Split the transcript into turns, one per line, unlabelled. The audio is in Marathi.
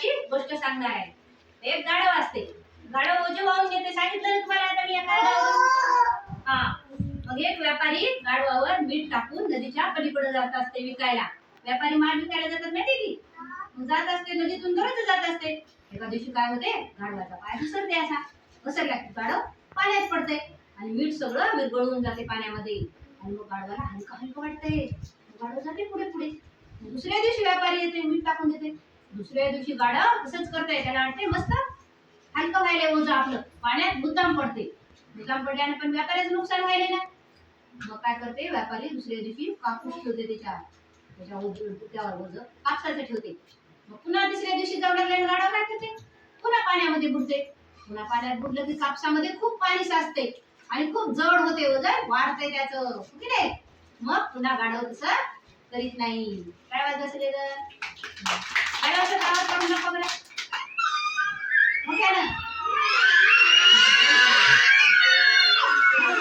गाढवाची गोष्ट सांगणार आहे. एक गाढव असते, गाढव ओझे वाहून घेते, सांगितलं ना तुम्हाला आता मी या गाढवावर. हा, मग एक व्यापारी गाढवावर मीठ टाकून नदीच्या पलीकडे जात असते विकायला. व्यापारी माल विकायला जातात माहिती की, मग जात असते नदीतून दररोज जात असते. एका दिवशी काय होते, गाढवाचा पाय घसरते, असा घसरला की गाढव पाण्यात पडते आणि मीठ सगळं विरघळून जाते पाण्यामध्ये. आणि मग गाढवाला हलका हलका वाटते, गाढव जाते पुढे पुढे. दुसऱ्या दिवशी व्यापारी येते, मीठ टाकून देते. दुसऱ्या दिवशी गाढव तसंच करते, त्याला वाटते मस्त हलकं व्हायला ओझं आपलं, पाण्यात मुद्दाम पडते. मुद्दाम पडल्याने पण व्यापाऱ्याचं नुकसान व्हायले ना. मग काय करते व्यापारी, दुसऱ्या दिवशी कापूस ठेवते, त्याच्या त्यावर ओझं कापसाचं ठेवते. मग पुन्हा तिसऱ्या दिवशी जाऊ लागल्याने गाढव काय करते, पुन्हा पाण्यामध्ये बुडते. पुन्हा पाण्यात बुडलं की कापसामध्ये खूप पाणी साचते आणि खूप जड होते, वजन वाढते त्याचं, की नाही. मग पुन्हा गाढव तसं करीत नाही. काय वाजत असेल गाढव